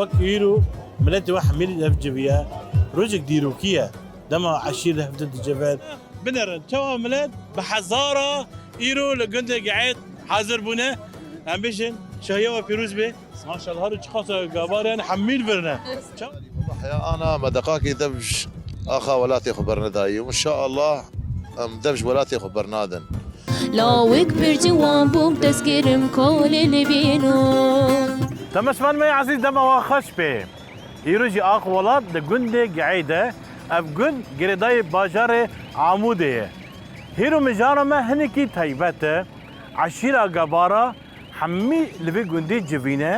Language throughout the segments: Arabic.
وكيرو ملاتي واحد ميل الجبيه روجك ديروكيه دما عشير هفتة الجبال بنر توا ملات بحزاره ايرو لقند قاعد حاضر بنا امبيشن شهيه وبيروز به ما شاء الله هرج خاصه قبار يعني حميل برنا والله انا مدقاكي دبش اخا ولاتي خبرنا داي وان شاء الله دبش ولاتي خبرنادن لاوك برجوان بوم تسكرم كل اللي بينو تمشمان ما عزيز دما واخش به يروجي اخ ولاد لقند قاعده افغن گردای بازار عموده هیرو مجارمه هنکی تایبته عشیره گبارا همی لبی گندی جوینه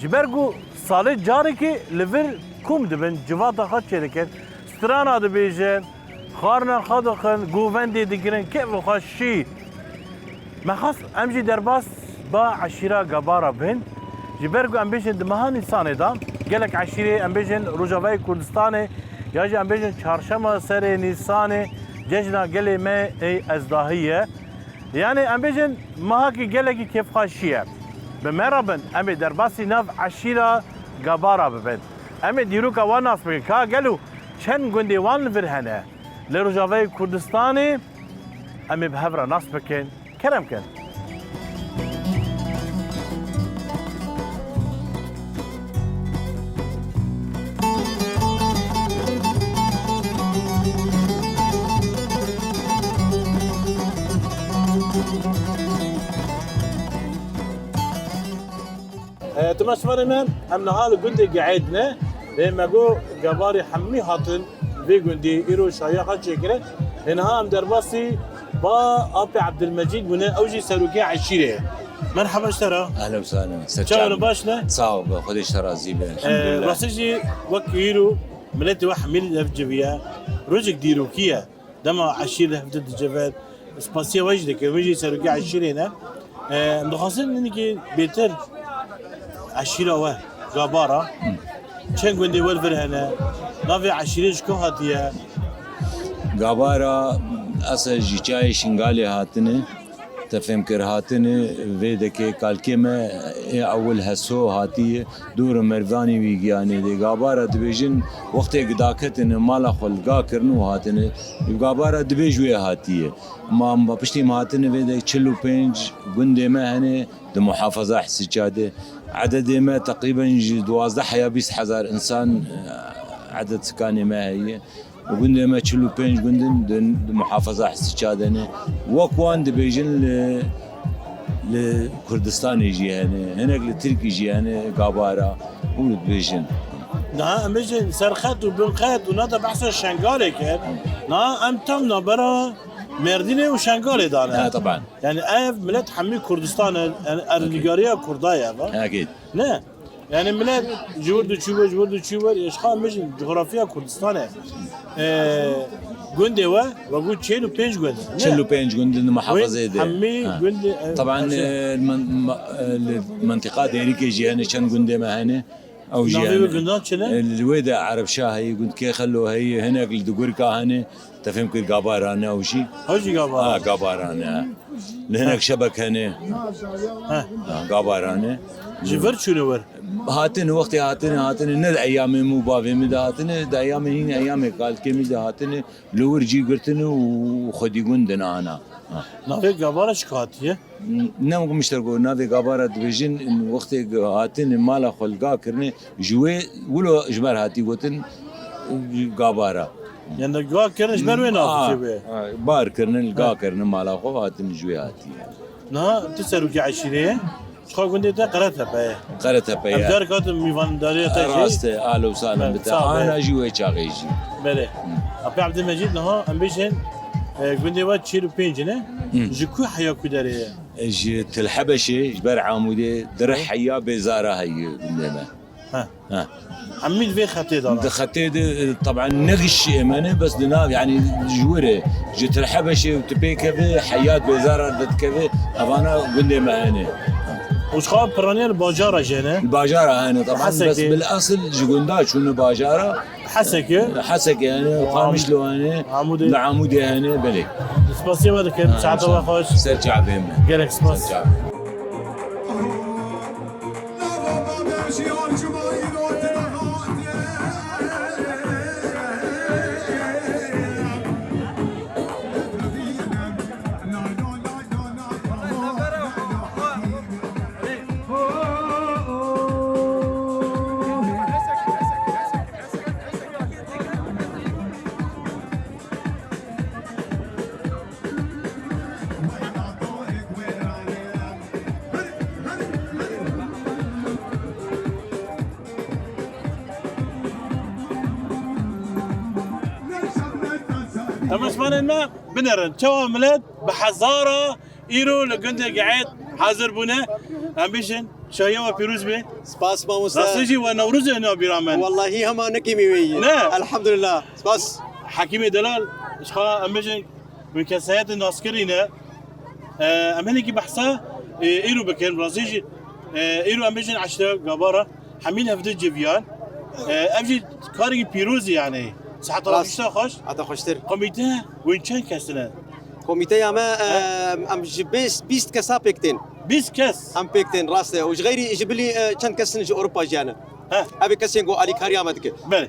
جبرگو سال جاری که لبر کوم دبن جواد خود چرکت سترانا دبیجن خارنا خادخن گووندی دیگرن که بخشی مخص امجی درباس با عشیره گبارا بن جبرگو امبیشن دمهانی سانه دام گلک عشیره امبیشن روجاوی کردستانه ياجي ام بيجن چهارشنبه سر نيسان جشن قلي ما اي ازداهيه يعني ام بيجن ما هكي قلكي كيف خاشيه بمربن ام درباسي ناف عشيره قباره ببن ام ديروكا وناس بكن كا قالوا شن قندي وان فرهنا لرجاوي كردستاني ام بهبره ناس بكن كلام كان تمشمر من هم نهال قندي قاعدنا لما جو جباري حمي هاتن في قندي إيرو شايخة شكله هنا هم درباسي با أبي عبد المجيد من أوجي سلوكي عشيرة مرحبا اشترى اهلا وسهلا شغل باشنا صعب خذ اشترى زيبه الحمد لله راسجي وكيرو ملاتي واحد ميل الجبيه روجك ديروكيه دما عشيرة هفتة الجبال سباسيا وجدك ويجي سلوكي عشيرة هنا مدخلين انك بيتر عشيرة واه غبارة چند گندی ولفر هنا نافي عشيرة شكو هاتيه غابارا اصلا جيچاي شنغالي هاتنه تفهم كر هاتنه ويدكي كالكيما اول هسو هاتيه دور مرواني ويغاني دي غابارا دبيجن وقت قداكتن مالا خلقا كرنو هاتنه غابارا دبيجوي هاتيه ما بشتي هاتنه ويدك چلو پنج گندي ما هنه د محافظه حسجاده عدد ما تقريبا 12 يا 20,000 انسان عدد سكاني ما هي وقلنا ما تشلو بينج قلنا محافظة حسيتشادنا وكوان دبيجن لكردستان يجي هناك لتركي يجي قابارة ودبيجن نا امجن سرخت وبنخت ونادا بحث الشنغالي كان نا ام تمنا برا مردينه وشنغالي دانا طبعا يعني اف ملت حمي كردستان النيجاريا كردايا اكيد لا يعني ملت جورد تشوبر اشخاص مش جغرافيا كردستان جندي وقول تشيلو بينج جند تشيلو بينج جند المحافظه دي حمي جند طبعا المنطقه دي ريكي جي كان جندي ما هنا او جي الويدا عرب شاهي قلت كي خلوا هي هناك الدقوركا هنا تفهم كل قابارانا او شيء هوجي قابارانا قابارانا لهناك شبك هنا قابارانا جفر شنو ور هاتن وقت هاتن ند ايام مو بافي مد هاتن د ايام هين ايام قال كم د هاتن لور جي قرتن وخدي قندنا انا نافي قابارا شكاتيه نم مشتركو نافي قابارا ديفيجن وقت هاتن مالا خلقا كرني جوي ولو اجبار هاتي قوتن قابارا يعني قا كرنش بروين افشي بار كرن قا كرن مالا خو هاتن جوي هاتي نا تسرو كي عشيره شخو قندي تا قرتها باي ابدار كات ميفان داري تا راست اهلا وسهلا بتا انا جوي شاغيجي بله ابي عبد المجيد نها امبيشن قندي وات تشيلو بينجنه جكو حيا كداري جيت الحبشه جبر عمودي در حيا بزاره هي قندنا ها عميد في خطي دار خطي طبعا نغش امانه بس دنا يعني جوره جيت الحبشه وتبيكه حيات بزاره دتكه افانا قندي ما هنا وش خاب برانيال باجارة جانا الباجارة هنا طبعا بس بالاصل جوندات شنو باجارة حسك يعني قامش له هنا العمودي هنا بلي سباسيبا دكان ساعات واخوش سرجع بهم قالك سباس تمشمان ما بنرن شو ملت بحزارة إيرو لقند قاعد حاضر بنا أمبيشن شهية وبيروز به سپاس ماموستا راسيجي ونوروز إنه بيرامن والله هم نكيمي وي نه. الحمد لله سپاس حكيم دلال إشخا أمبيشن من كسيات الناسكرينة أمهني بحثا إيرو بكين راسيجي إيرو أمبيشن عشرة قبارة حمين هفدي جيفيان أبجي كاري بيروزي يعني صحة الله راس. مشتا خوش هذا خوشتر قميته وين كان كسنة كوميتي اما ام جبيس بيست كسا بيكتين 20 كاس ام بيكتين راس وش غيري يجيب لي كان كسن جو اوروبا جانا ها ابي كسين جو الي كاريا مدك بله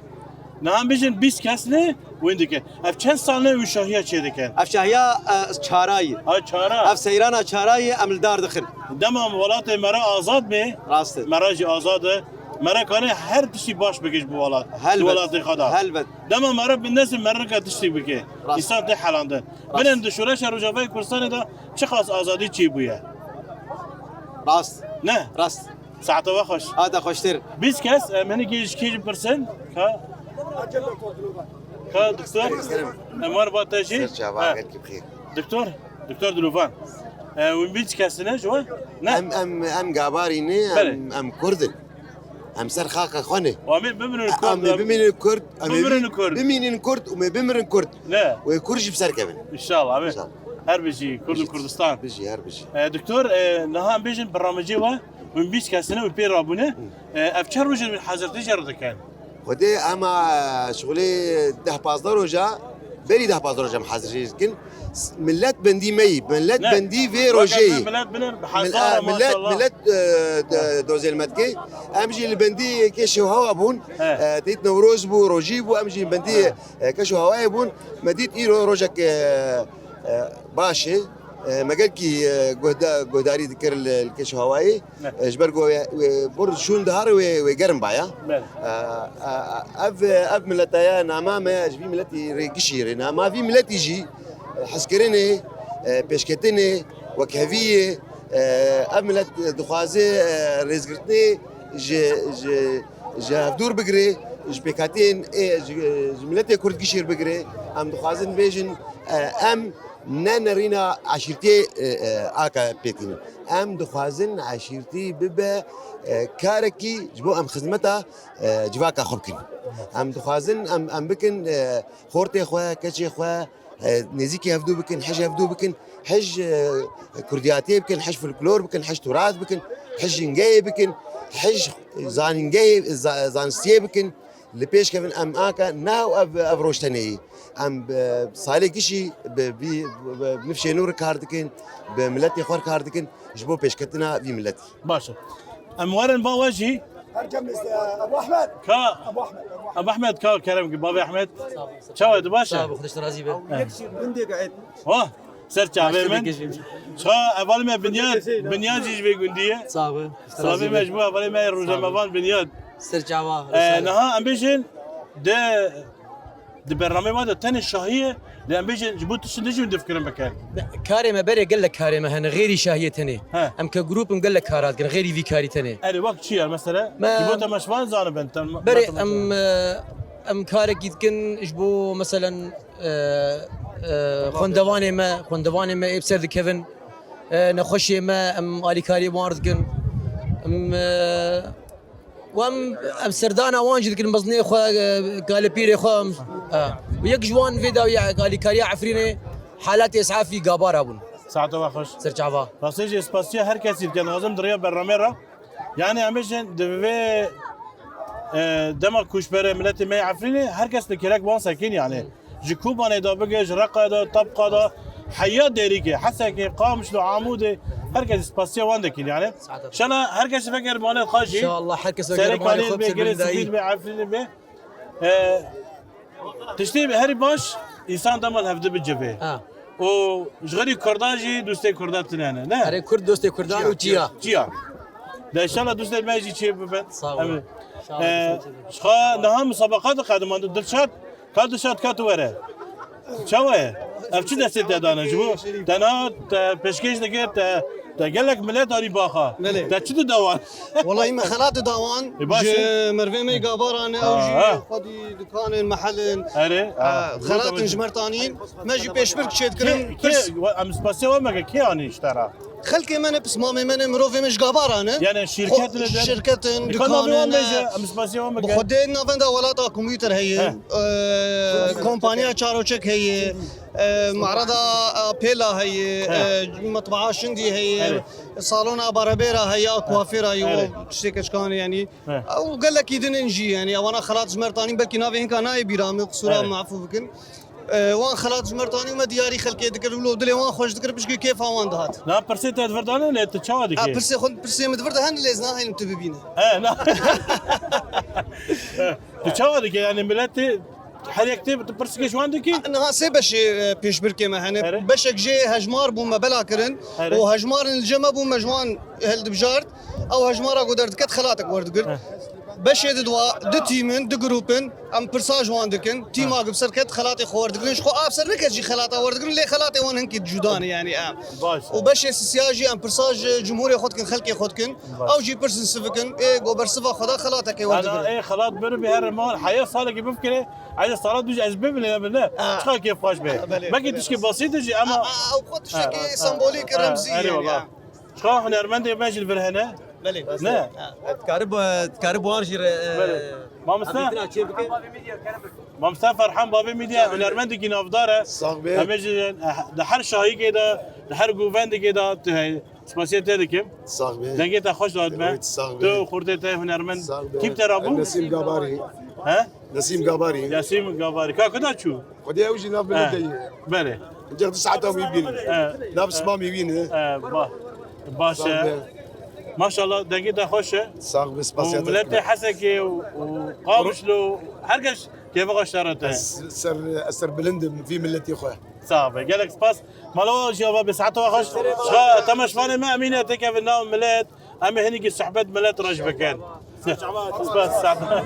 نعم بيجن 20 كاس نه وين دكان اف كان سالنا وشاهيه چه دكان افشاهيا شاراي ها چارا اف سيرانا شاراي ام الدار دخل دمام ولات مرا آزاد به راست مراجع آزاده مرا كانه هر تشي باش بكش بولات ولات خدا هلبت دمام مرا بالناس مرا كتشتي بكي راست. انسان ده حلانده بلن دشورش روجاوي كردستان دا چه خاص آزادی چی بويه راست نه راست ساعته وخش هذا خوشتر 20 كاس من كيجي برسن كا دكتور امار باتاجي دكتور دلوفان وين 20 كاس نه شو نعم ام قاباريني ام كردن ام سر خاقه خونه وامين بمن ام الكرد بمن الكرد بمن الكرد. بمن الكرد وما بمن الكرد لا ويكرج بسر كمان ان شاء الله امين إن شاء الله. هر بيجي كردستان بيجي هر بيجي دكتور نها بيجن برنامجي و من 20 كاس نه وبير رابونه افكار وجه من حاضرتي جرد كان ودي اما شغلي ده بازدار وجا بري ده بازدار وجا محاضر كن ملت بندي مي ملت نعم. بندي في روجي ملات بنر بحضاره ما شاء الله ملت دوزي المدكي امجي البندي كشو هوا بون تيت نوروز بو روجي بو امجي البندي كشو هوا بون مديت ايرو روجك باشي مجالكي جوداري ذكر الكشو هواي جبرجو برد شون دهار وجرم بايا اف ملتايا نعم ما جبي ملتي ريكشير نعم في ملتي جي حسكريني بيشكتيني وكهفيه املت دخوازي رزقتني ج دور بقري جبكاتين جملتي كرد كشير بقري ام دخوازن بيجن ام نانرينا عشيرتي اكا بيتين ام دخوازن عشيرتي ببا كاركي جبو ام خدمتها جواكا خبكن ام دخوازن ام بكن خورتي خوا كشي خوا نزيكي هفدو بكن حج هفدو بكن حج كردياتي بكن حج فلكلور بكن حج تراث بكن حج نجاي بكن حج زاننجاي زانستي بكن لبيش كيفن ام اكا ناو افروشتني ام صالي كشي بنفشي نور كاردكن بملتي خور كاردكن جبو بيش كتنا في ملتي باشا اموارن باواجي ارجم ابو احمد كا ابو احمد كا كرم بابي احمد شو باشا خدش رازي به يكشي بندي قاعد واه سرت عبي من شو اول ما بنياد جيج بيقنديه صعبه صافي مجموعه اول ما روجا بنياد سرجعوا نها امبيشن ده برنامج ما ده تاني الشهيه لامبيشن جبوت السندج دفكر مكان كارمه بري قال لك كارمه هنا غيري شاهيه تاني ها. ام كجروب قال لك كارات كان غيري في كاري تاني اري وقت شيء مثلا ما- جبوت مشوان زانب انت بري ام كارك يمكن جبو مثلا خندواني ما بسرد كيفن نخشي ما ام الي كاري مارد ام وام سردانا وانجد كن مزني خو قال بيري خو ويك جوان فيدا ويا قال كاريا عفريني حالات اسعافي قابار ابون ساعته وخش سرجعوا راسيجي اسباسيا هر کسی كان لازم دريا برنامج يعني امبيشن دبي دما كوش بره ملتي ما عفريني هر کس لكلك وان ساكن يعني جكوبان دا بقى رقه دا طبقه دا حياه ديريكي حتى كي قامش له عمود هر کس اسباسيا وان دكين يعني شنا هر کس فكر مالت خاجي ان شاء الله حركز سري قليل بيجري سفيد بعفرين به تشتي هري باش انسان دمال هفده بالجبهه و جغري كرداجي دوستي كردات هنا نه اري كرد دوستي كردان وجيا جيا ده ان شاء الله دوستي ما يجي شيء ببن صاوي شخا نها مسابقات قادمه دلشات كادشات كاتوره شوه افشي دست دادانا جبو تنا بشكيش دكت قال لك ملات هاري باخا ملي. تا شنو دوان والله ما خلات دوان باشا. مرفي مي قابران او جي خدي دكان محل اري خلات جمرتانين ما جي بيش برك شيت كرم بس كي ام سباسي وما كي اني اشترى خلكي من بس مامي من مروفي مش قابران يعني الشركات اللي شركات دكان دكان ام سباسي وما بخدين نافندا ولاتا كمبيوتر هي كومبانيا تشاروتشيك هي معرضة بيلا هي مطبعة شندي هي صالون بارابيرا هي كوافيرا هي شيكش كان يعني وقال لك يدن نجي يعني وانا خلاص جمرتاني بلكي نافي هنكا ناي بيرامي صورة معفو بكن وان خلاص جمرتاني وما دياري خلكي ذكر ولو دلي وان خوش ذكر باش كيف وان دهات لا برسي تفردانا لا تشاودي كي برسي خد برسي مدفرد هن لازنا هاي متببينه لا تشاودي كي يعني ملاتي حريكتي برسي شو عندك انها سي باش بيش بركي ما هنا باش جي هجمار بوما بلا كرن وهجمار الجما بوما جوان هل بجارت او هجمار قدرت كت خلاتك ورد قلت باش يدوا دو تيمن دو جروبن ام برساج وان دكن تيما بسر كت خلاتي خور دكن شخو ابسر نكت جي خلاطه ورد قلت لي خلاتي وان هنك جودان يعني وباش سياجي ام برساج جمهوري خدكن خلقي خدكن او جي برسن سفكن اي غوبر سفا خدا خلاتك ورد انا اي خلاط بر بهالرمان حياه صالك بفكره عايز صارت بيجي اسباب اللي بالله شخا كيف فاش به ما كنت تشكي بسيط جي اما او خد شكي سمبوليك رمزي يعني شخا هنرمندي ماشي الفرهنه بلي لا تكارب وانجر ما مستى ما مستى فرحان بابي ميديا هنرمندي كي نافداره صاحبي امجي دحر شاهي كده دحر جوفند كده سباسيت هذيك صاحبي لقيتها خوش داد ما تو خردت هنرمند كيف ترابو نسيم قباري ها نسيم قباري ياسين قباري كذا شو خدي اوجي ناف بلدي بله جرت ساعتهم يبين نفس ما يبين باشا ما شاء الله دقيقة خوشة صاحبي سباسيات وملتي حسكي وقامش له هرقش كيف اشترته سر بلند في ملتي اخويا صافي قال لك سباس مالو شباب بساعته وخش تمش فاني ما امينه تكف النوم ملات اما هنيك السحبات ملات رجبه كان سباس ساعته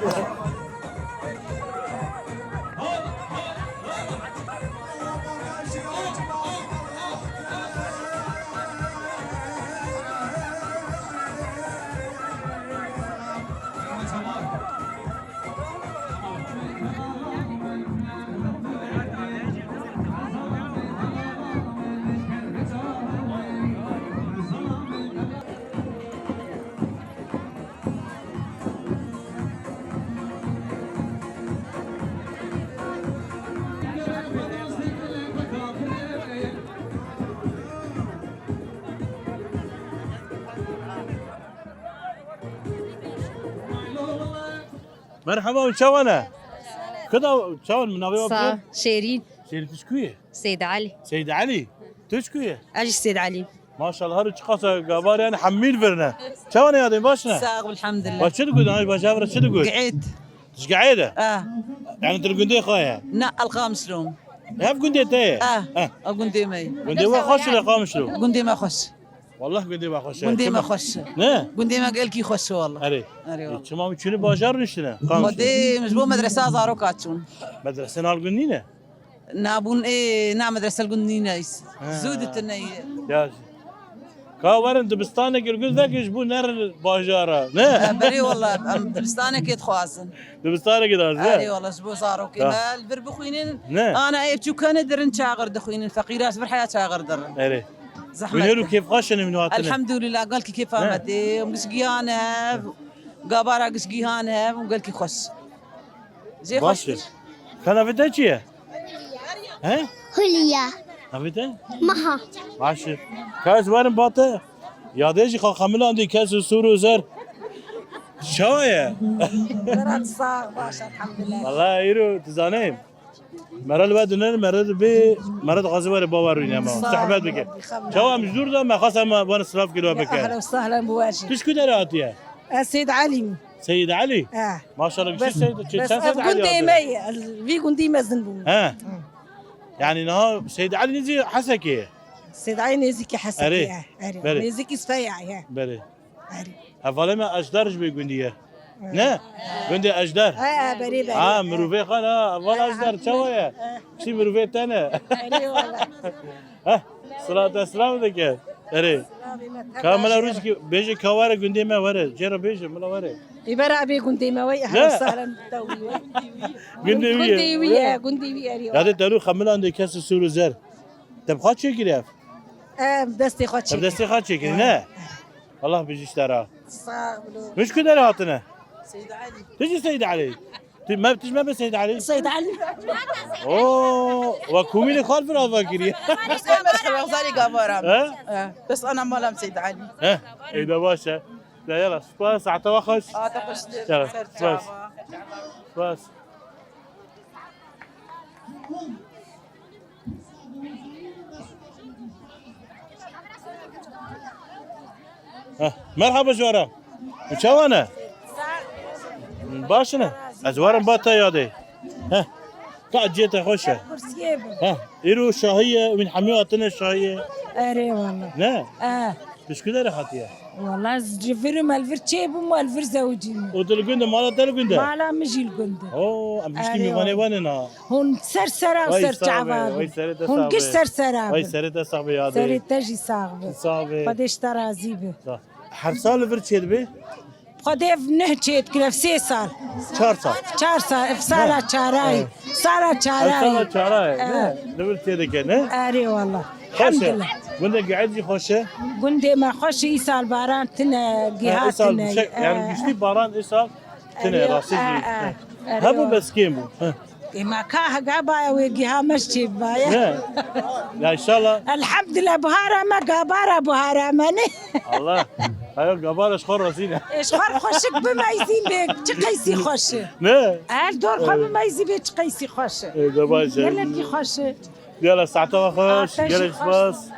مرحبا وشوانا كذا شوان من ابي صح شيرين شيرين تشكويه سيد علي سيد علي تشكويه اجي سيد علي ما شاء الله هرج قصه قبار يعني حميل فرنا شوانا يا دي باشنا ساق الحمد لله وش تقول انا بشافر شو تقول قعيد ايش قاعده يعني انت القندي خويا نا الخامس لوم هاف قندي تاي قندي مي قندي ما خوش ولا قامش له قندي ما خش والله قندي ما خوش قندي ما خش نه قندي ما قال كي خش والله اري والله شو شنو باجار نشنا قندي مش بو مدرسه زارو كاتشون مدرسه نال قندينا نابون ايه نا مدرسه القندينا زودت الني يا كاورن دبستانك يقول ذاك يجبون نار الباجاره نه بري والله دبستانك يتخوازن دبستانك كذا اري والله شبو صاروا كما البرب خوينين انا ايه شو كان درن شاغر دخوين الفقيرات بالحياه شاغر درن اري زحمه ونيرو كيف غشن من وقتنا الحمد لله قال كيف فهمتي ومسقيانها قبارة قسقيانها وقال كي خش زي خش كان فيتا شيء ها هليا فيتا مها ماشي كاز وين باطه يا ديجي خامل عندي كاز سورو زر شويه مرات صار باشا الحمد لله والله يرو تزانين مرات بدون مرات غزوه باورين ما استحبت بك شو مجدور ده ما خاصه ما وانا سلاف كيلو بك اهلا وسهلا بواشي تشكو دراتيا السيد علي سيد علي ما شاء الله بس قندي مي في قندي مزنبو يعني نهار سيد علي نزي حسكي سيد علي نزيكي حسكي اري نزيكي سفيع بلي اري افضل ما اجدرش بقنديه نه قندي اجدر بري مروفي خانا افضل اجدر شويه شي مروفي تانا اري والله صلاة السلام عليك اري كامل روجي بيجي كوارع قندي ما ورا جرا بيجي ملا ورا يبرا ابي كنتي ما وي اهلا وسهلا توي قندي ويا كنتي ويا هذا تارو خمل عندي كاس سورو زر تبغى شيء كده دستي خوتشي بدستي خاطر شيء كده نه الله بيجي اشترى صاغلو مش كده راتنا سيد علي تجي سيد علي ما بتجي ما بس سيد علي سيد علي اوه وكومين خالف الافاكري بس غزالي قابورة ها بس انا مالام سيد علي ها ايه ده باشا لا يلا سباس عتوخش تقص يلا سباس سباس مرحبا جوارا شو انا باشنا ازوارم باتا يادي ها قاعد جيت خوشه ها يرو شاهيه من حمياتنا الشاهيه اري والله لا اه مش كده رحتيها والله جفر ما الفرتشيب وما الفر زوجي وتلقنده مالا تلقنده ما لا مجي القنده اوه ام بشكي ميفاني وانا هون سرسرة وسر وي تعبان سرت هون قش سرسرة وي سرت صاحبي هذا سرت تجي صاغبه صاحبي قديش ترى زيبه حرصال فرتشيد به قديف نهجت كلف 6 صار 4 صار 4 صار افصالة شاراي صارت شاراي شاراي لبل تيدي كده اري والله الحمد لله وانت قاعد جي خوشه قندي ما خش يسال باران تنا جهاتنا يعني بيشتي باران إيصال تنا راسي هبو بس كيمو ما كاه قابا وجها مشي بايا لا إن شاء الله الحمد لله بهارة ما قابارة بهارة ماني الله هاي قبارة شخور راسينا ايش خور خشك بميزين بك تقيسي خش نه دور خو بميزي بك تقيسي خش ده باشا يلا كي خش يلا ساعتها خوش يلا سباس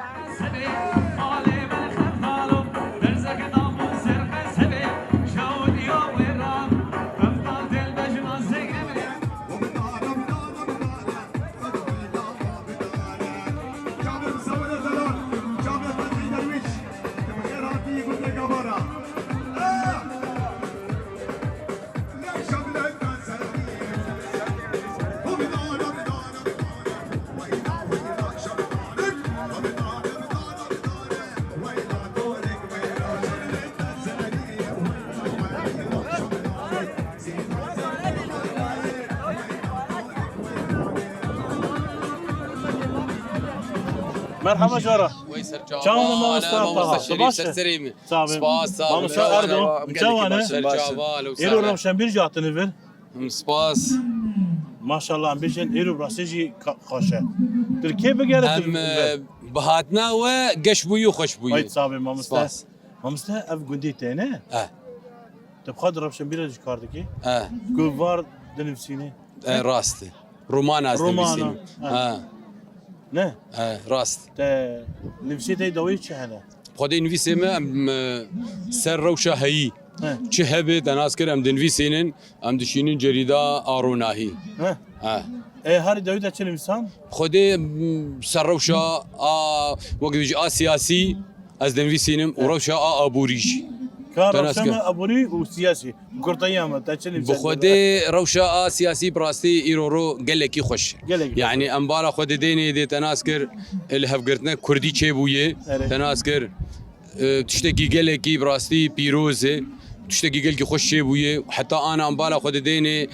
مرحبا جارة ويسر جواب شلون ما مستطاع سرسريمي صعب سباس ما مستطاع أردو مشاونة جوال إيرو روشن بيرجع تنفل سباس ما شاء الله عم بيجن إيرو براسيجي خاشة تركي بقرت ام بهاتنا وقش بويو خش بويو وايد صعب ما مستطاع ما مستطاع أف قندي تاني تبخد روشن بيرجع كاردكي كوفار دنفسيني راستي رومانا رومانا نه راست تا نفسيتي دوي چه هنا خدي نفسي ما سر روشا هي چه هبت انا اذكر ام دنفسينن ام دشينين جريده اروناهي ايه هاري دوي دا چه انسان خدي سر روشا وقت بيجي سياسي از دنفسينم وروشا ابوريجي كان شما ابوري وسياسي قرطيامه تا چه انسان بخدي روشا سياسي براستي ايرورو قالكي خوش يعني امبارح خدي ديني دي تناسكر اللي هفقرتنا كردي چه بويه تناسكر تشتكي قالكي براستي بيروزه تشتكي قالكي خوش چه بويه حتى انا امبارح خدي ديني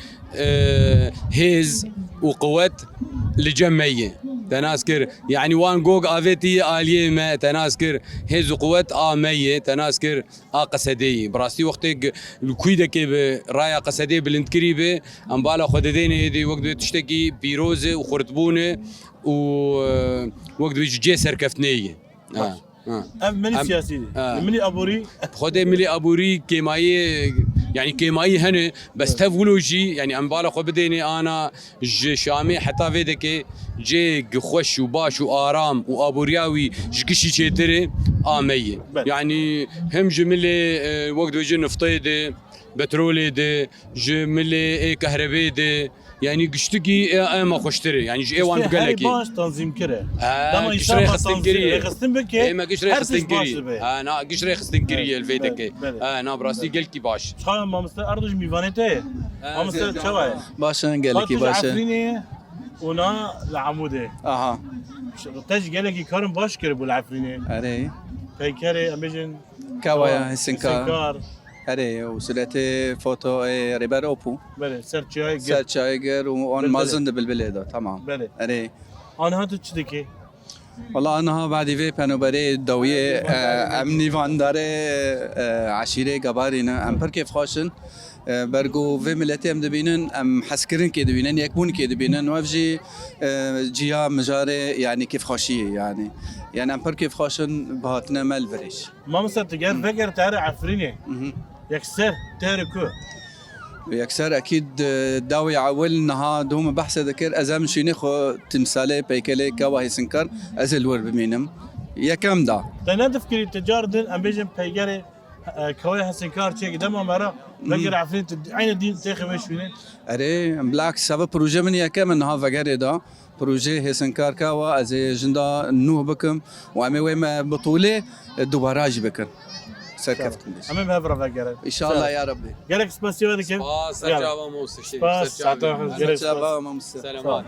هيز وقوات لجمعيه تناسكر يعني وان جوج افيتي اليه ما تناسكر هيز قوات اميه تناسكر قصدي براستي وقتك الكويدك رايا قصدي بالانتكريبه امبالا خددين هدي وقت تشتكي بيروزه وخرطبونه ووقت بيجي جسر كفتنيه من سياسي من ابوري خدي ملي ابوري كيماي يعني كيماي هنا بس تفولوجي يعني امبارح خو بديني انا شامي حتى فيدك جي خوش وباش وارام وابورياوي جكشي تشتري اميه يعني هم جمله وقت وجه نفطيده بترولي دي جمله كهرباء دي يعني قشتكي ما خوشتري يعني جي وان بقول لك باش تنظيم كره قشري خستن كريه خستن بك ما قشري خستن كريه انا قشري خستن كريه الفيدك انا براسي قال لك باش شحال ما مست ارض ميفانيتي ما مست شوي باش قال لك باش عفريني ونا العمودي اها تاج قال لك كارم باش كربو العفريني اري پیکر امیجن كاوايا هسنكار سنکار اري وسلاتي فوتو ريبر اوبو بله سرچای سال شايقر وان بالبلد. مازن بالبلد تمام بله اري آنها تو چی دکی؟ والله انا بعد في بانوبري الدويه امني فان داري عشيره قبارينا ام بركيف خاشن برجو في ملتي ام دبينن ام حسكرين كي دبينن يكون كي دبينن وفجي جيا مجاري يعني كيف خاشيه يعني ام بركيف خاشن بهاتنا مال بريش ما مثلا تجار فكر تعرف عفريني يكسر تاركو يكسر اكيد داوي عول نها دوم بحث ذكر ازام شينخو تمثالي بيكلي كواهي سنكر ازل ور بمينم يا كم دا تنا تفكري تجار دين امبيجن بيجاري كوي حسنكار تشيك دم مرة فكر عفرين عين الدين تاخي ويش فيني اري بالعكس سبب بروجي من يا كم نها فقري دا بروجي هسنكار كوا ازي جندا نوه بكم وامي ويما بطولة دوباراج بكر سركفت امام هفرة فكر ان شاء الله يا ربي قالك سباسيو هذا كيف؟ سرجابا موسى شيء سباس شباب ممسى سلامات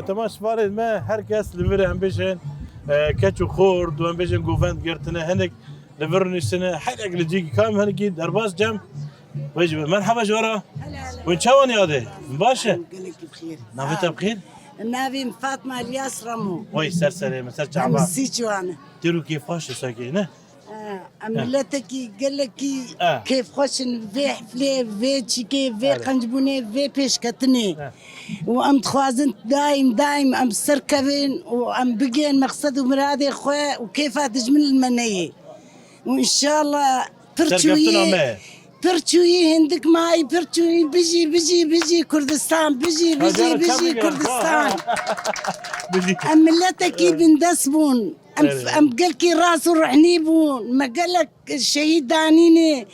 تماش فارد ما هركس لفر امبيجن كاتشو خورد وامبيجن جوفاند قرتنا هنك لفرني السنة حلق لجيك كام هنكي درباس جم ويجب مرحبا جورا وين شاون يا دي مباشر قالك بخير نافيتا بخير النبي فاطمه الياس رمو وي سر سلامة سر شعبان نسيتو انا تيرو كيف فاش ساكينه عملتك قال لك آه. كيف خوش في حفلي في تشيكي في قنجبوني في بيشكتني وام تخوازن دايم ام سركبين وام بقين مقصد ومرادي خويا وكيف تجمل المنيه وان شاء الله برتشوي برتشوي هندك معي برتشوي بيجي كردستان بيجي كردستان عملتك بندسبون ام قالكي راسو رحنيبون ما قالك الشهيد دانيني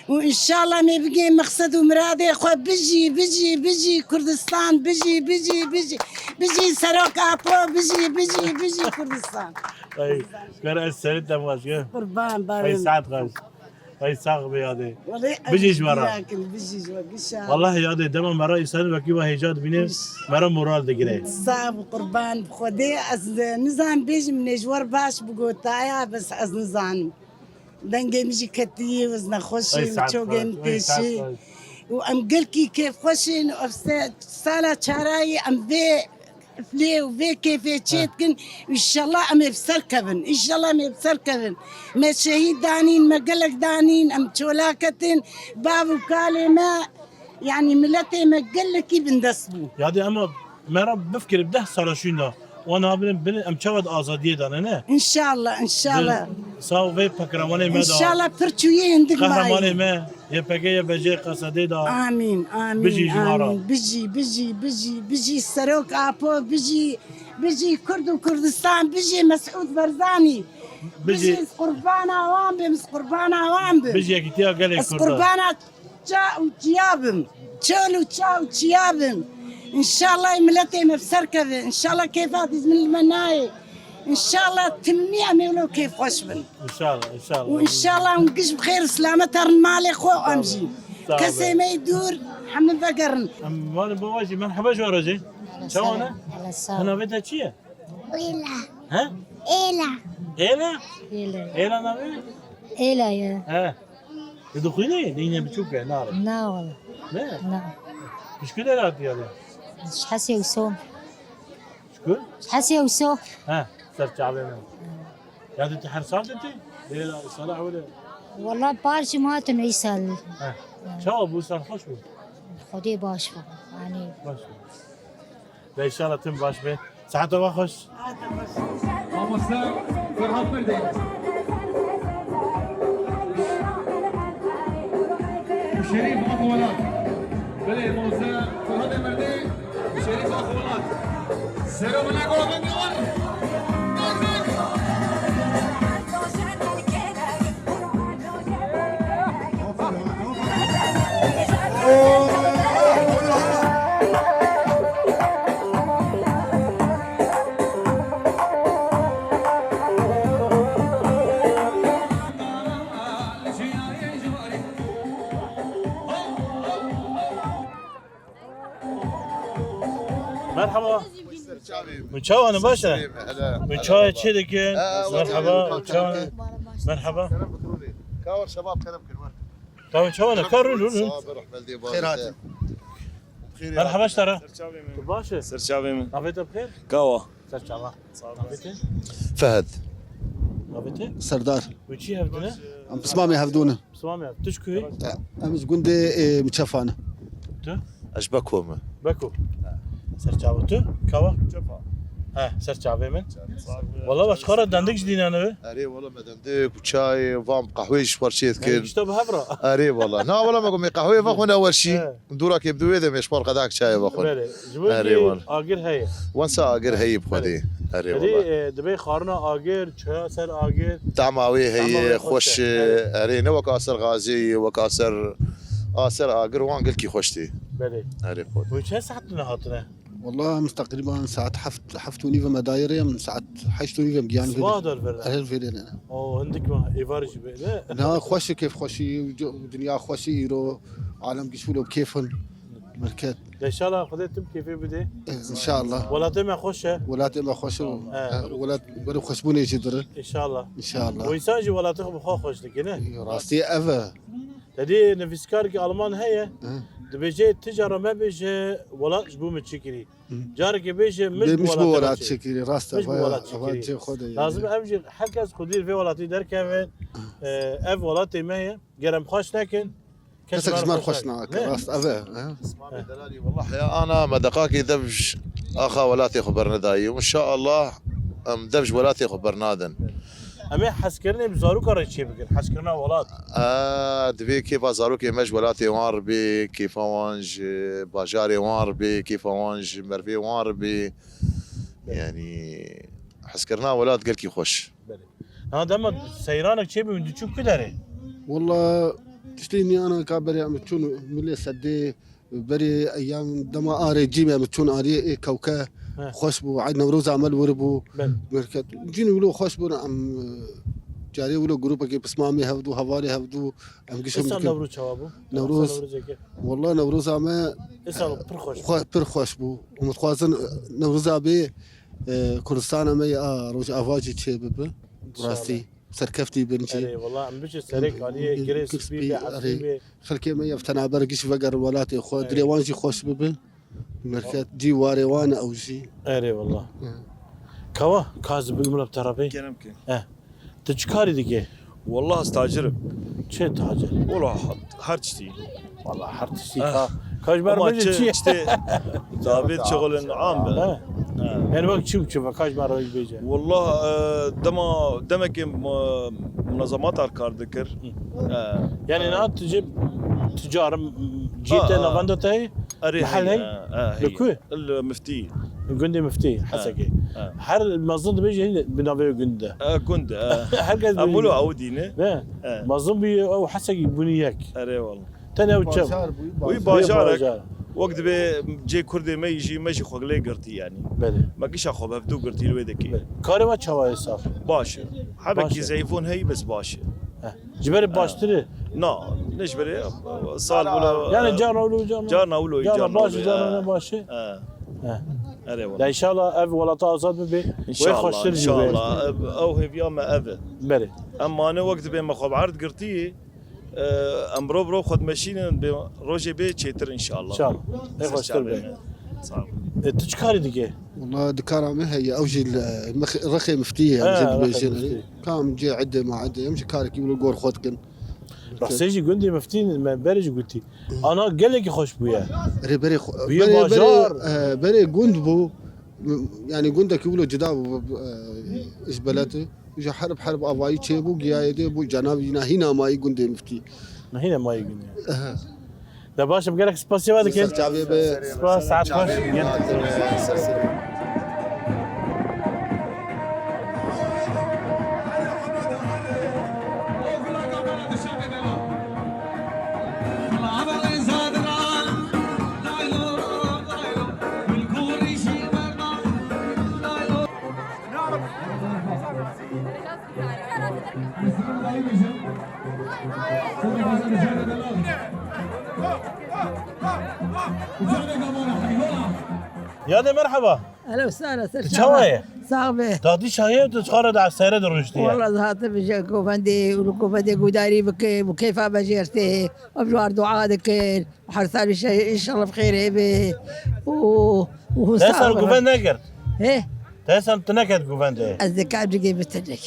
وان شاء الله ما بقي مقصد ومرادي اخويا بيجي كردستان بيجي سراك عطو بيجي كردستان طيب كان السريد دمواش قربان هاي بارين ساعة غاز هاي ساق بيادي بيجيش مرة والله يا دي دم مرة يسال وكيوا هيجاد بيني مرة مورال دقري صعب قربان خدي از نظام بيجي من جوار باش بقوتايا بس از نظام دنجي مجي كتي وزنا خوشي وشوقين بيشي وام قلكي كيف خوشين سالة شراي ام في فلي وفي كيف تشيتكن ان شاء الله ام بسركبن ان شاء الله ام بسركبن ما شهيد دانين ما قلك دانين ام تولاكتن بابو كلمه يعني ملتي ما قلك بندسبو يا دي اما مرة بفكر بده صار شينا وانا بن ام شود ازاديه دانا ان شاء الله ساو في بكرماني ما ان شاء الله برتوي عندك قهرماني ما يبقى بجي قصدي دا امين بيجي جمارة بيجي سروك ابو بيجي كرد وكردستان بيجي مسعود برزاني بيجي قربان عوام بمس قربان عوام بيجي كتير قال لك قربان تشا وتيابم تشولو تشا وتيابم ان شاء الله يملتي مبسركب ان شاء الله كيف من المناي ان شاء الله تمني اميلو كيف خشبن ان شاء الله وان شاء الله ونقش بخير سلامة مالي خو امجي كسي ما يدور حمد بقرن مالي بواجي مرحبا شو رجي شو انا انا بدها شيء ها ايلا نبي يا ها تدخلي دينا بتشوفي نار لا والله لا مش كده لا ديالي مش حاسه وسوم شكون حاسه وسوم ها صرت علينا يا انت حرصات انت لا صلاح ولا والله بارش ما تنيسال ها شو ابو صار خوش خدي باش يعني باش لا ان شاء الله تم باش به ساعته واخش شريف اخو ولاد بلي موسى فرهاد مردي شريف اخو ولاد سيرو بنا قول من شو انا باشا من شو تشيدك مرحبا مرحبا كاور شباب كلام كاور شو انا كارون خيرات مرحبا اشترى باشا سرشابي من عافيتك بخير كاوا سرشابا عافيتك فهد عافيتك سردار وشي هفدنا بسمامي هفدونه بسمامي تشكي امس قندي متشفانه اشبكهم بكو سرشابا تو كاوا سرشابي من والله باش خرج دندك جديد انا اري والله ما دندك وشاي وفام قهوه شبرشيت كل اشتب هبره اري والله لا والله ما قومي قهوه فخون اول شيء دورك يبدو اذا مش فرق هذاك شاي فخون اري والله اجر هي وانسى اجر هي بخدي اري والله دبي خارنا اجر سر اجر تعماوي هي خوش اري نو كاسر غازي وكاسر اسر اجر وان قلت كي خوشتي بلي اري خود وش ساعتنا هاتنا والله تقريبا ساعات حفتوني فما دايرة من ساعات حشتوني فما جيان سواد الفرد الفيديو او عندك ما ايفارج لا لا خوشي كيف خوشي دنيا خوشي يرو عالم قشولو بكيفن مركات ان شاء الله خذيتم كيف بدي ان شاء الله ولا تم خوشه ولا تم خوشه ولا بدو خشبوني جدر ان شاء الله ان شاء الله ويساجي ولا تخب خوش لك هنا راستي افا تدي نفسكارك المان هي دبيجي التجاره ما بيجي ولا جبو متشكري جارك بيجي مش ولا تشكري راسته مش ولا تشكري لازم امشي حكز خدير في ولا تقدر كمان اف ولا تيميه قرم خوش لكن كسر ما خوشنا راست افا اسمعني دلالي والله يا انا ما دقاقي دبج اخا ولاتي خبرنا داي وان شاء الله دبج ولاتي خبرنا دن امي حسكرني بزارو كرشي بكر حسكرنا ولات دبي كيف زاروكي مج ولاتي وار بي كيف وانج باجاري وار بي كيف وانج مرفي وار بي يعني حسكرنا ولات قال كي خوش هذا ما سيرانك شيء من تشوف كدري والله تشتيني انا كابري امتشون ملي سدي بري ايام دما اري جيمي امتشون اري كوكا خوشبو عندنا نوروز عمل وربو مركت جيني ولو خوشبو ام جاري ولو جروب كي بسمامي هفدو هواري هفدو ام قشم نوروز شوابو نوروز والله نوروز عما اسال برخوش برخوشبو ومتخوازن نوروز ابي كردستان مي روج افاجي تشيبب راسي سركفتي بنشي والله عم بيجي سريك عليه جريس بيبي حسبي خلكي ما يفتنا برقش فقر ولاتي خو دريوانجي خوش ببن مركات جي واري وانا او شي اري والله كوا كاز بقمنا بترابي كلامك تشكاري دقي والله استاجر شي تاجر والله حرتشتي والله حرتشتي كاش بار بيجي دابيت شغل عام يعني وقت شوف كاش بار بيجي والله دمك منظمات الكار ذكر يعني انا تجيب تجار جيت نافاندا تاي محل هي لكوي المفتي قندي مفتي حسكي حر المظن بيجي بنافيو قنده قنده حر امولو اودينه مظن بي او حسكي بنياك اري والله تاني وتشاف وي باشارك وقت جي كردي ما يجي ماشي خوغلي قرتي يعني بله ما قيش اخو بفدو قرتي الويدكي كاري ما تشوا يصاف باش حبك يزيفون هي بس باش جبري باشتري لا نجبري صار ولا يعني جارنا ولو جارنا باش جارنا باشي اري والله ان شاء الله اف ولا طازات ببي ان شاء الله ان شاء الله او هي يوم اف بله اما انا وقت بين ما خو بعرض قرتي امرو برو خد ماشين روجي بي تشيتر ان شاء الله ان شاء الله اي خوشتر بي تشكاري دقي والله دكارة ما هي اوجي الرخي مفتيه كان جي عده ما عده يمشي كارك يقولوا قور خودكن راح سيجي قندي مفتين ما برج قلتي انا قال لك خوش بويا بري بري قند بو يعني قندك يقولوا جداب ايش بلته يجي حرب اباي تشيبو قيايده بو جناب هنا ما يقندي مفتي هنا ما يقندي ده باشا بقول لك سباسي هذا كيف سباس ساعات خوش يا دي مرحبا اهلا وسهلا شوايه صعبه تاخذي شايه وتتخرج على السياره الرشديه والله ذهبت بجي كوفندي وكوفندي قداري بك وكيف بجيرتي وبجوار دعادك وحرثالي شيء ان شاء الله بخير به و تسال كوفندي نكر ايه تسال تنكت كوفندي الذكاء بجي بتدك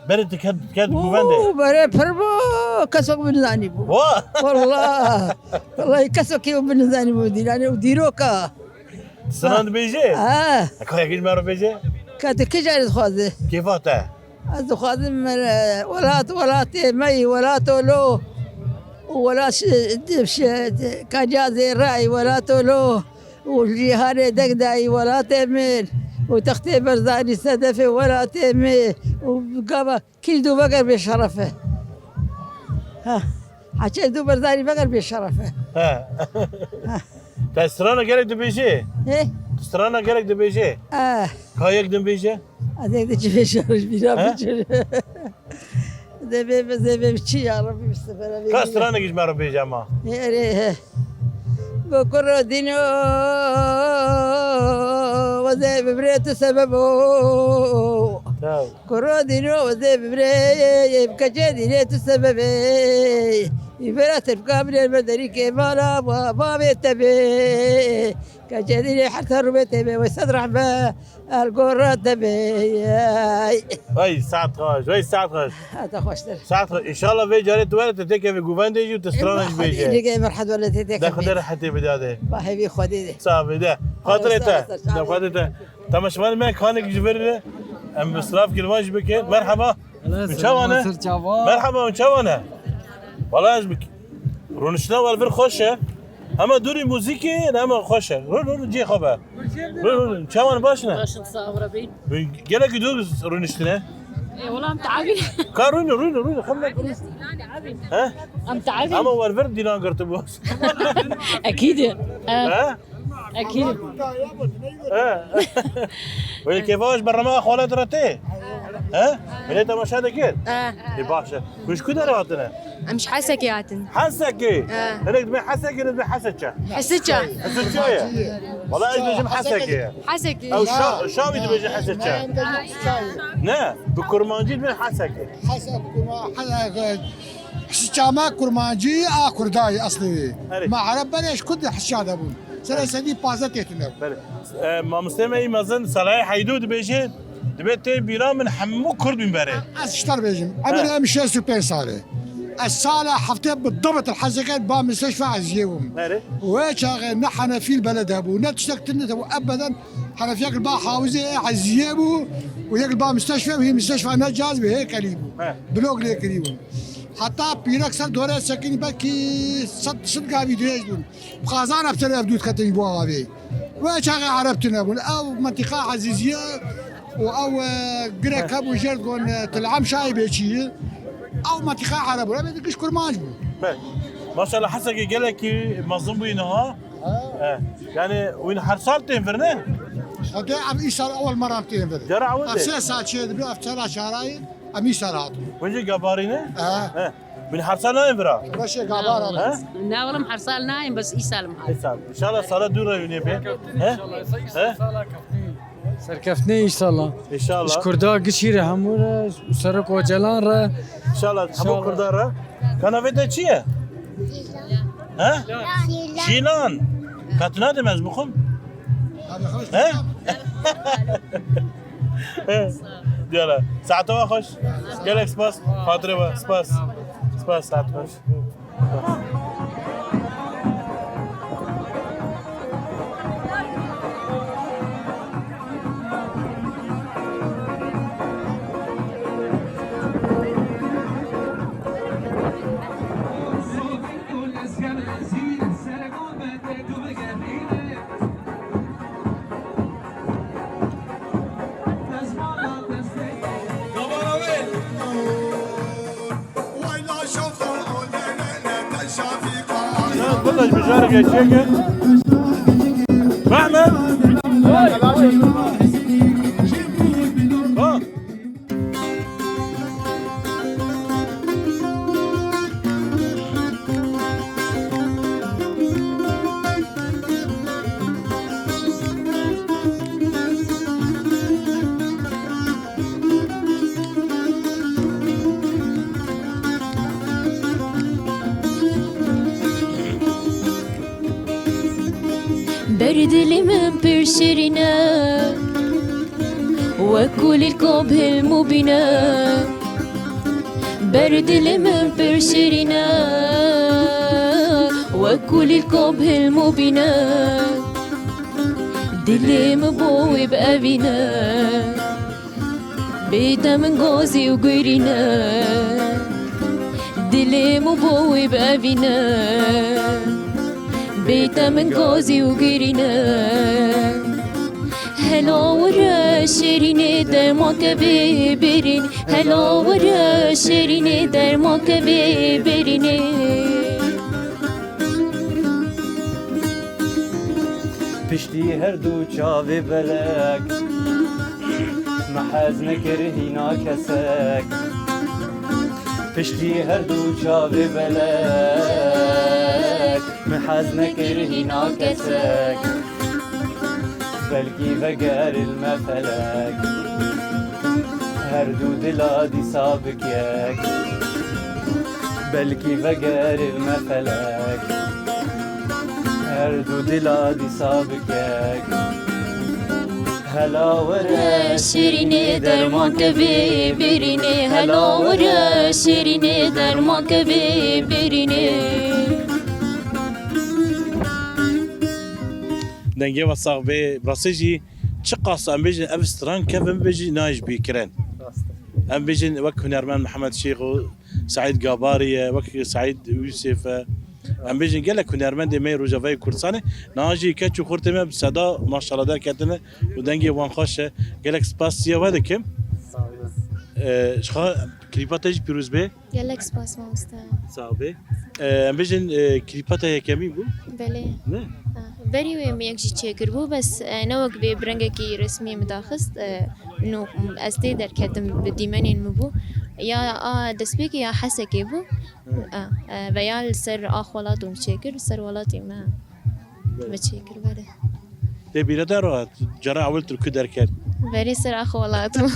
بريت كد كوفندي بري فربو كسوك بنزاني بو والله والله كسوك بنزاني بو دي وديروكا سنان بيجي اكو يجي مارو بيجي كانت كي جاي تخوذ كيف اتا از خادم ولا مي ولا تولو ولا دبش كجازي الرأي ولا تولو والجهاري دقداي ولا تمين وتختي برزاني صدفه ولا تمي وقابا كل دو بقر بشرفه ها حكي دو برزاني بقر بشرفه ها تسترانا قالك دبيجي ايه تسترانا قالك دبيجي كايك دبيجي هذاك دبيجي شارج بينا بيجي زي بشي يا ربي مستفلا كاسترانا كيش مارو بيجي ما ايه بكرة دينو وزي ببريت سببو كرة دينو وزي ببريت بكجي دينيت سببي يفرات القابل المدري كمالا وبابي تبي كجديني حتى ربيتي بي ويستدرح با القرة تبي اي ساعة خاش اي ساعة خاش هذا خوش ساعة خاش ان شاء الله في جاريت ولا تتكي في جوفان ديجي وتسترانش بيجي ديجي مرحد ولا تتكي ده خدر حتى بداده باهي خدي دي صافي ده خاطرته ده خاطرته تمش ما كانك جبرنا ام بصراف كلماش بك مرحبا من شوانا مرحبا من شوانا والله عجبك رونشنا والفر خوشه اما دوري موزيكي اما خوشه رون جي خبا رون شوان باشنا باشن صابره بين قالك دور رونشنا اي والله متعبين رون خلنا ها متعبين اما والفر دينان قرتبوس اكيد ها اكيد ولا كيفاش برا خوله درتي ها ملي تماشا دكير دي باشا وش كده راتنا مش حسكي عاتن حسكي هناك دمي حسكي ندمي حسكه حسكه والله ايش بيجي حسكي حسكي او شاوي بيجي حسكه لا بكرمانجي دمي حسكي حسكه كرمانجي كرداي اصلي ما عرب بلاش كنت حشاده بون سنه بازتيتنا ما مستمعي مازن صلاح حيدود بيجي دبيت بيرا من حمو كرد من بري اشتر بيجم عمري امشي سوبين صالح الصالة حفتين بالضبط الحزقات با مستشفى عزيهم وشاغل نحن في البلد ابو نتشتكتنا ابدا حنا في البا حاوزه عزيبو وياك البا مستشفى وهي مستشفى نجاز بهيك قريب بلوك لي قريب حتى بيرك سر دوره سكني باكي صدق ابي ديجون بخازان ابتلى بدوت ختني بو ابي وشاغل عربتنا او منطقه عزيزيه او قرا ابو جرقون تلعب شاي بيشي او منطقه عرب ولا بدكش كرمانج ما شاء الله حسك قال لك منظم بينها يعني وين حرصال تنفرنا هذا عم يسال اول مره تنفر جرع ودي ساعات شيء بيقف 3 شهراين عم يسال هاتو وين قبارينه من حرصال نايم باش قباره لا والله محرصال نايم بس يسالم ان شاء الله صلاه دوره يونيبي سركفتني ان شاء الله ان شاء الله كردا قشيره هموره وسرك وجلان را ان شاء الله همو كردا را كان فيتا چيه ها شيلان كاتنا دمز بخم ها يلا ساعته خوش قالك سباس خاطره سباس ساعت خوش بلش بجارك يا شيخ محمد بردلي من برشرنا وكل الكوب المبينة بردلي من برشرنا وكل الكوب المبينة دلي مبوي بأبينا بيتا من غوزي وقيرنا دلي مبوي بأبينا بيتا من غوزي وقيرنا هلا ورا شيريني در ما كبي برين هلا ورا شيريني در ما كبي بريني پشتی هر دو چاوی بلک محز نکرهی ناکسک پشتی هر دو چاوی بلک محز نکرهی ناکسک بلکی وگر المفلک هر دو دلادی سابک یک بلکی وگر المفلک هر دو دلادی سابکک هلا ورا شیرینه در ما کبی برینه هلا ورا شیرینه در ما کبی برینه دنگه و صاحبه براسجی چه قاس ام بیجن افستران کفم بیجی ناج بیکرن ام بیجن وک هنرمند محمد شیخ و سعید قاباری وک سعید یوسف ام بیجن گلک هنرمند می روجاوی کردستان ناجی کچو خورتمه صدا ماشاءالله در کتنه و دنگه وان خوش گلک سپاسیه و دکم شخا کلیپاتش پیروز به گلک سپاس ماستا صاحبه ام بیجن کلیپات یکمی بو بله نه بری ویم یک چی کربو بس نوک به برنگه کی رسمی مداخست نو استی در کتم بدیمنین مبو یا دسبیک یا حسکی بو و یا سر آخوالاتم چیکر سر ولاتی ما بچیکر بره تبي دارات جرى اول تركو دركات بری سر آخوالاتم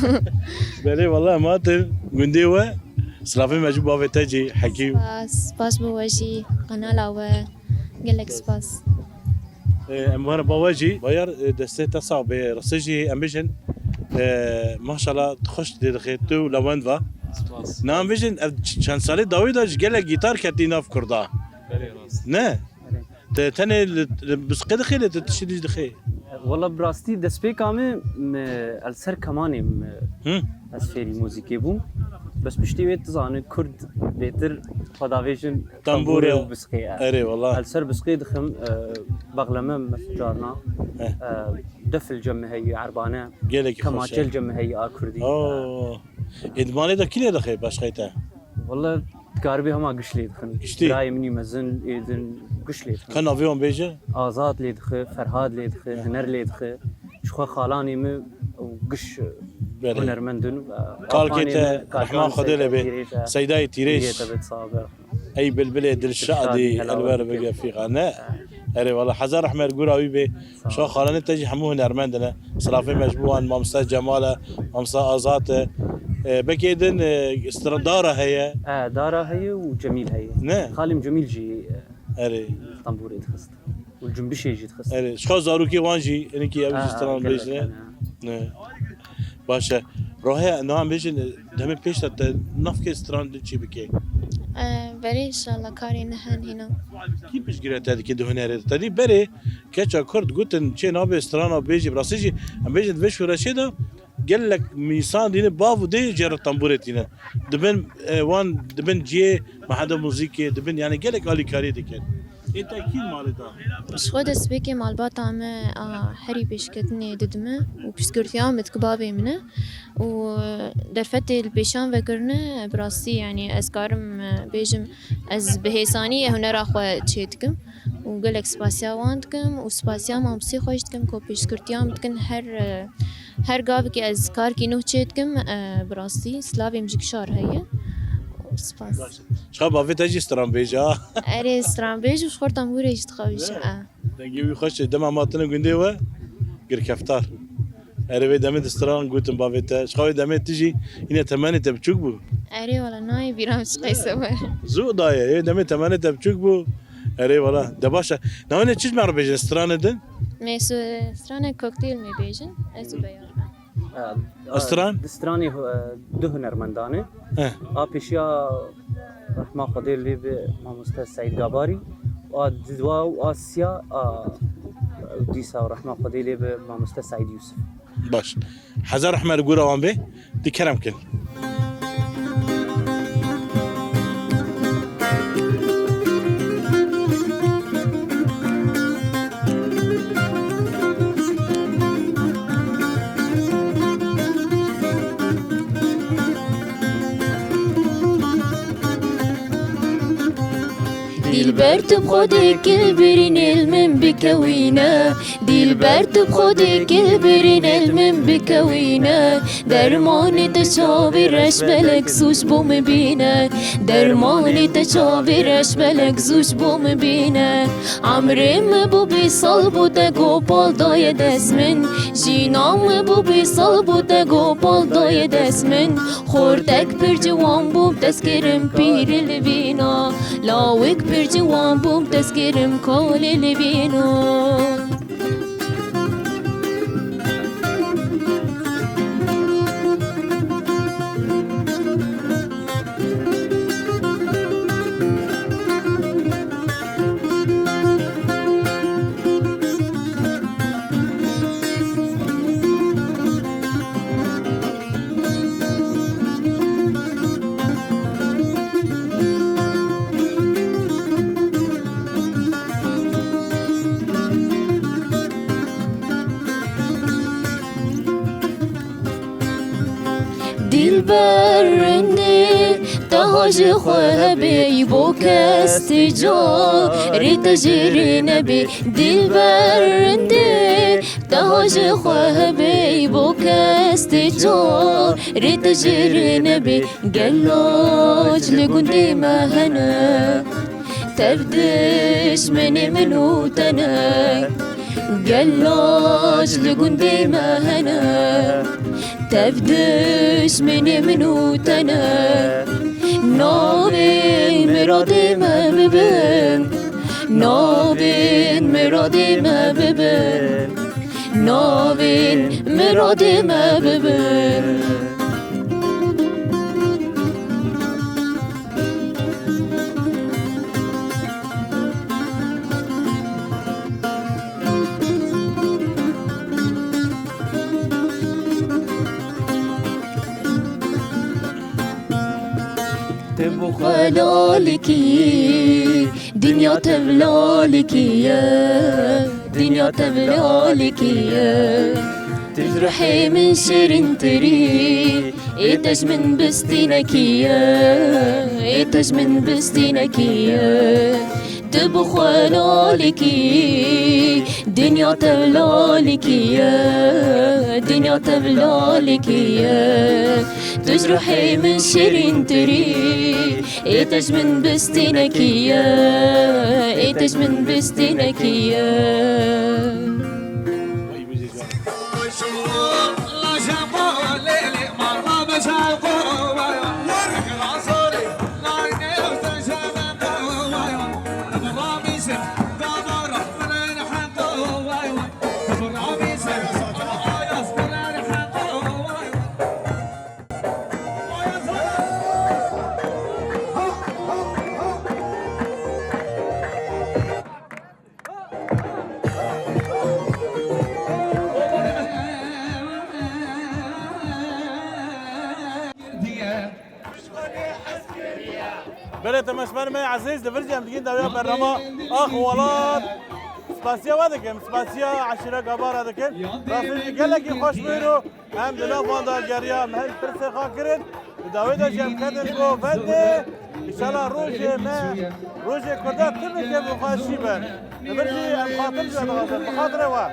بله والله ما تر غنديوا سلافي مجبو بابا تجي حكيم سپاس بوجي قناه و گلک سپاس اموار بواجي باير دسته تصعب رسجي امبيجن ما شاء الله تخش دخيتو لوندفا نام بيجن چند ساله داويداش گله گيتار كتي ناف كردا نه تاني بسقي دخيله تشدي دخي والله براستي دسبي كامي السر كماني اسفيري موسيقي بوم بس بشتي ويت تزاني كرد بيتر خداويجن تنبوري وبسقي اري والله السر بسقي دخم بغلمه مسجارنا دفل جمه هي عربانه كماچل جمه هي كردي اوه ادمانه ده كيله دخي باش خيته والله قاربي هما قشلي دخن راي مني مزن اذن قشلي كان افيون بيجي آزاد لي دخي فرهاد لي دخي هنر لي دخي شخو خالاني مو وقش هنرمندن قال كيتا رحمن خديله به سيداي تيريش اي بلبله دل الشعدي الوار بقى في غناء اري والله حزر احمد قراوي به شو خالاني تجي حمو هنرمندنا صرافي مجبوان مامسا جماله مامسا ازات بكيدن استرداره هي داره هي وجميل هي نه خالم جميل جي اري طنبوري تخست والجنبشي يجي تخست اري شخو زاروكي وانجي انكي ابي استران بيجنا نه باشا روحي نعم بيجن دم بيش تا نفك استران دشي بكي بری ان شاء الله کاری نهن هنا كيف بيش جريت هذه كده هنر تدي بري كاتشا كورد قلت شيء نابي استران بيجي براسيجي ام بيجي دفش ورشيده قال لك ميسان دين بافو دي جر تنبورتينا دبن وان دبن جي ما حدا موسيقى دبن يعني قال لك الي كاري دكن انت اكيد مالدا مش خود سبيكي مال باطعم حري بيشكتني ددمه وبسكرتيا متكبابي منه ودرفت البيشان وكرنا براسي يعني أذكارم بيجم از بهيساني هنر أخوة تشيتكم وقالك سباسيا واندكم وسباسيا مامسي خوشتكم كو بيشكرتيا متكن هر قاب كي أذكار كي نو تشيتكم براسي سلافي مجيك شار هي سپاس شخاب آفت هجی استران بیجا اره استران بیج وش خورتم بوره ایش تخویش دنگی خوش دم اماتنا گنده و گر کفتار اره وی دمت استران گوتم بافت شخاب دمت تجی اینه تمانی تبچوک بو اره والا نای بیرام چقیسه بر زو دایه دمت تمانی تبچوک بو اره والا دباشا نوانه چیز مر بیج استران دن ميسو سترانا كوكتيل مي بيجن اسو بيار استران دستراني دو هنرمندانه بيشيا رحمه خدي اللي مع استاذ سعيد قاباري ودوا واسيا ديسا ورحمه خدي اللي مع استاذ سعيد يوسف باش حزار رحمه القورة وان بي دي كرم كل دلبرت بخودك البرين المن بكوينه دلبرت بخودك البرين المن بكوينه درماني تشابي رش بلك زوش بوم بينه درماني تشابي رش بلك زوش بوم بينه عمري مبو بيصلبو تقو بال داي دسمن جينا مبو بيصلبو تقو بال داي دسمن خورتك برجوان بوم تسكرم بير البينا لاوك برجوان بوم تسكرم كل البينا دلبرني تهاج خوابي بوكست جاري تجري نبي دلبرني تهاج خوابي بوكست جاري تجري نبي قلاج لقندي ما هنا تردش مني منو تنا قلاج لقندي ما هنا تفدش مني منو تنا نابين مرادي ما ببن نابين مرادي ما ببن نابين مرادي ما ببن تبو خلالكي دنيا تبلالكي يا دنيا تبلالكي يا تجرحي من شرين تري ايتش من بستينكي يا ايتش من بستينكي يا تبو خلالكي دنيا تبلالكي يا دنيا تبلالكي يا تجرحي من شرين تري ايتش من بستينكي يا ايتش من بستينكي يا بلد مشمر ما عزيز دفرجي مدقين داوية برنامج أخ ولاد سباسيا ودكم سباسيا عشرة قبارة دكم رافيق قال لك خوش بيرو هم دلا فاندا جريا مهل فرس خاكرين داوية داشم كدن كو فدي إن شاء الله روجي كردا تبي كيف خوشي بن دفرجي أم خاطر جو هذا بخاطر